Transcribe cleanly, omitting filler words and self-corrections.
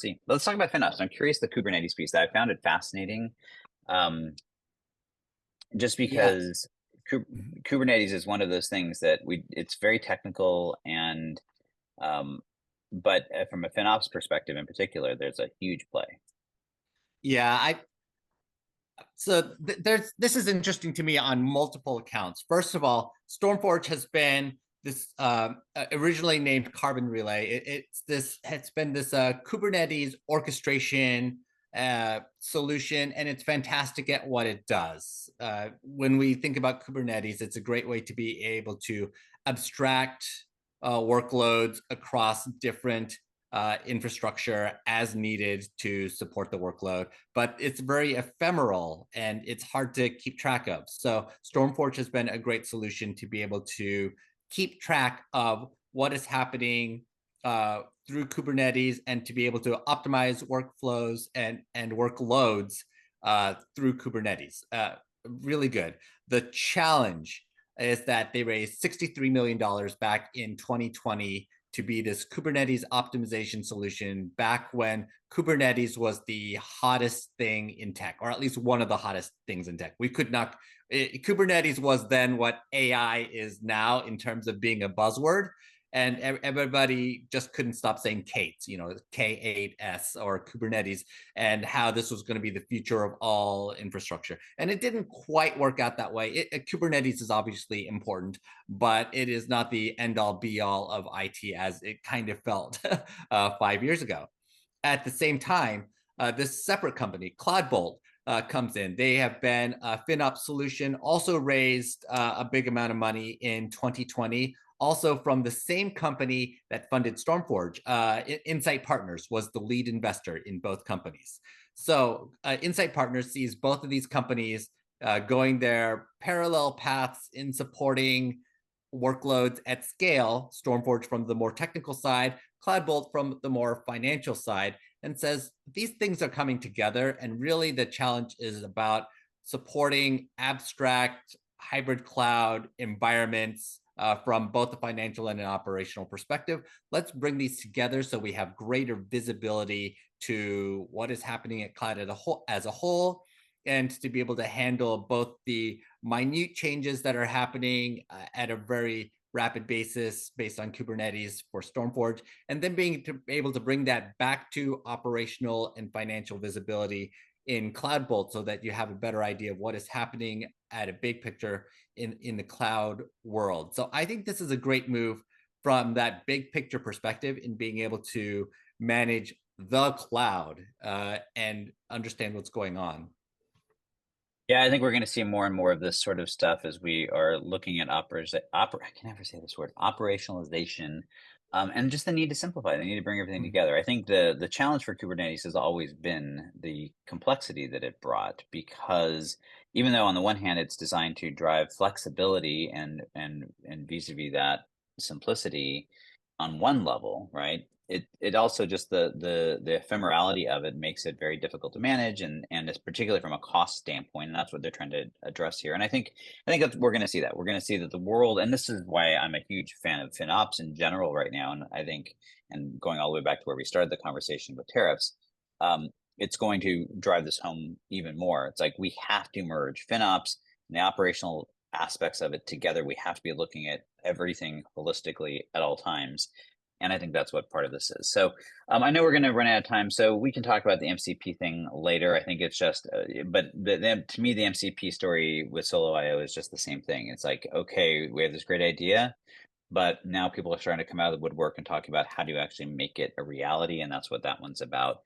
see. Let's talk about FinOps. I'm curious the Kubernetes piece that I found it fascinating, just Yes. because Kubernetes is one of those things that it's very technical and but from a FinOps perspective in particular, there's a huge play. Yeah, this is interesting to me on multiple accounts. First of all, StormForge has been this originally named Carbon Relay. It's been this Kubernetes orchestration solution, and it's fantastic at what it does. When we think about Kubernetes, it's a great way to be able to abstract workloads across different infrastructure as needed to support the workload, but it's very ephemeral and it's hard to keep track of. So StormForge has been a great solution to be able to keep track of what is happening through Kubernetes and to be able to optimize workflows and workloads through Kubernetes. Really good. The challenge is that they raised $63 million back in 2020 to be this Kubernetes optimization solution back when Kubernetes was the hottest thing in tech, or at least one of the hottest things in tech. Kubernetes was then what AI is now in terms of being a buzzword. And everybody just couldn't stop saying K8s, K8s or Kubernetes, and how this was going to be the future of all infrastructure. And it didn't quite work out that way. Kubernetes is obviously important, but it is not the end all be all of IT as it kind of felt 5 years ago. At the same time, this separate company, CloudBolt, comes in. They have been a FinOps solution, also raised a big amount of money in 2020, also from the same company that funded StormForge. Insight Partners was the lead investor in both companies. So Insight Partners sees both of these companies going their parallel paths in supporting workloads at scale, StormForge from the more technical side, CloudBolt from the more financial side, and says these things are coming together. And really the challenge is about supporting abstract hybrid cloud environments from both the financial and an operational perspective. Let's bring these together so we have greater visibility to what is happening at cloud as a whole, and to be able to handle both the minute changes that are happening at a very rapid basis based on Kubernetes for StormForge, and then being able to bring that back to operational and financial visibility in CloudBolt so that you have a better idea of what is happening at a big picture in the cloud world. So I think this is a great move from that big picture perspective in being able to manage the cloud and understand what's going on. Yeah, I think we're going to see more and more of this sort of stuff as we are looking at I can never say this word, operationalization, and just the need to simplify. They need to bring everything together. I think the challenge for Kubernetes has always been the complexity that it brought, because even though on the one hand it's designed to drive flexibility and vis-a-vis that simplicity on one level, right? It also just the ephemerality of it makes it very difficult to manage, and it's particularly from a cost standpoint, and that's what they're trying to address here. And I think that we're going to see that. We're going to see that the world, and this is why I'm a huge fan of FinOps in general right now. And I think, and going all the way back to where we started the conversation with tariffs, it's going to drive this home even more. It's like we have to merge FinOps and the operational aspects of it together. We have to be looking at everything holistically at all times. And I think that's what part of this is. So I know we're going to run out of time, so we can talk about the MCP thing later. I think it's just, but to me, the MCP story with Solo.io is just the same thing. It's like, okay, we have this great idea, but now people are starting to come out of the woodwork and talk about how do you actually make it a reality. And that's what that one's about.